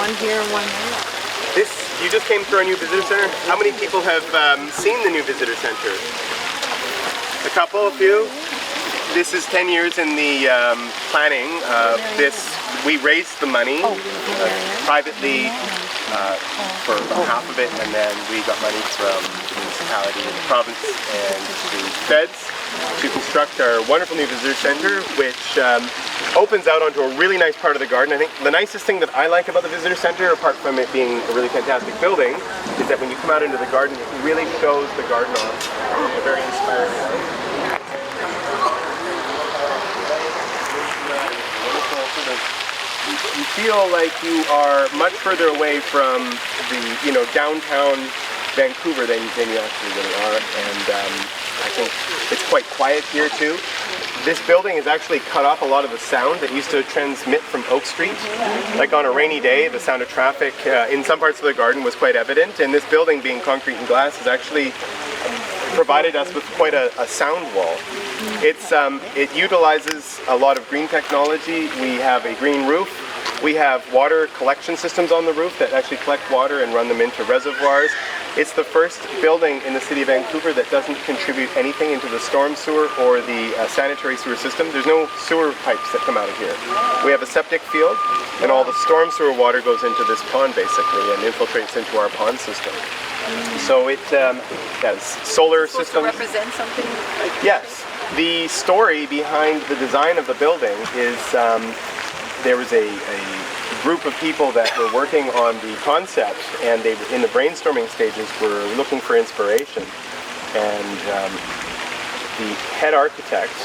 one here and one there. You just came through our new visitor center. How many people have seen the new visitor center? A couple, a few? This is 10 years in the planning. We raised the money privately for about half of it, and then we got money from the municipality and the province and the feds to construct our wonderful new visitor center, which opens out onto a really nice part of the garden. I think the nicest thing that I like about the visitor center, apart from it being a really fantastic building, is that when you come out into the garden, it really shows the garden off in a very inspiring way. You feel like you are much further away from the downtown Vancouver than you actually really are, and I think it's quite quiet here too. This building has actually cut off a lot of the sound that used to transmit from Oak Street. Like on a rainy day, the sound of traffic in some parts of the garden was quite evident, and this building, being concrete and glass, has actually provided us with quite a sound wall. It utilizes a lot of green technology. We have a green roof. We have water collection systems on the roof that actually collect water and run them into reservoirs. It's the first building in the city of Vancouver that doesn't contribute anything into the storm sewer or the sanitary sewer system. There's no sewer pipes that come out of here. We have a septic field, and all the storm sewer water goes into this pond basically and infiltrates into our pond system. So it has solar systems. To represent something? Yes. The story behind the design of the building is there was a group of people that were working on the concept, and they, in the brainstorming stages, were looking for inspiration. And the head architect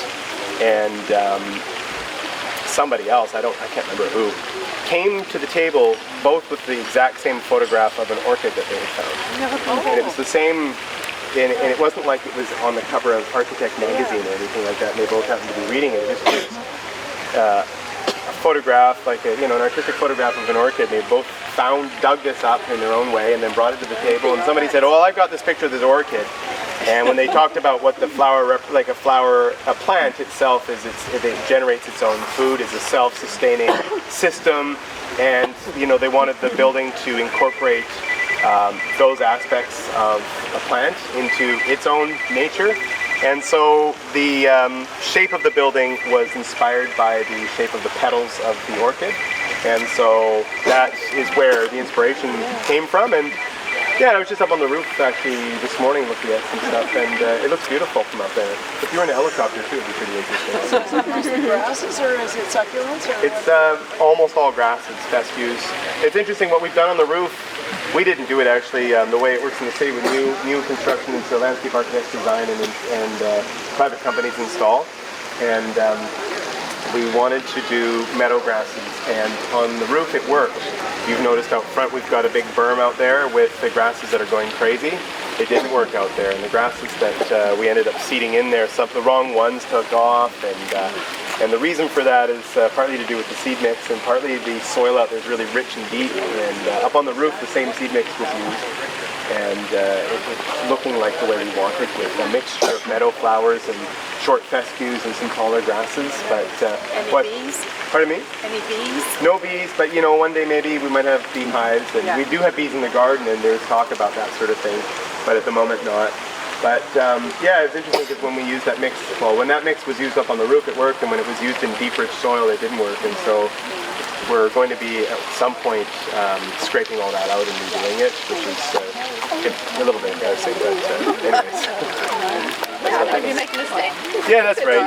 and somebody else, I can't remember who, came to the table both with the exact same photograph of an orchid that they had found. And it was the same, and it wasn't like it was on the cover of Architect magazine or anything like that, and they both happened to be reading it. It was a photograph, like an artistic photograph of an orchid. They both dug this up in their own way and then brought it to the table, and somebody said, oh, well, I've got this picture of this orchid. And when they talked about what the flower, a plant itself is, it generates its own food, is a self-sustaining system, and they wanted the building to incorporate those aspects of a plant into its own nature. And so the shape of the building was inspired by the shape of the petals of the orchid, and so that is where the inspiration came from. And yeah, I was just up on the roof actually this morning looking at some stuff, and it looks beautiful from up there. If you were in a helicopter too, it'd be pretty interesting. So is it mostly grasses, or is it succulents? Or it's almost all grasses, fescues. It's interesting what we've done on the roof. We didn't do it actually the way it works in the city with new construction. It's landscape architects design and private companies install. And we wanted to do meadow grasses, and on the roof it worked. You've noticed out front we've got a big berm out there with the grasses that are going crazy. It didn't work out there, and the grasses that we ended up seeding in there, the wrong ones took off, and the reason for that is partly to do with the seed mix, and partly the soil out there is really rich and deep, and up on the roof the same seed mix was used, and it's looking like the way we want it, with a mixture of meadow flowers and short fescues and some taller grasses. But any bees? Pardon me? Any bees? No bees, but one day maybe we might have beehives, and we do have bees in the garden, and there's talk about that sort of thing, but at the moment not. But yeah, it's interesting because when we used that mix, well, when that mix was used up on the roof, it worked, and when it was used in deep, rich soil, it didn't work. And so we're going to be at some point scraping all that out and redoing it, which is a little bit embarrassing, but anyways. Maybe make a mistake. Yeah, that's right.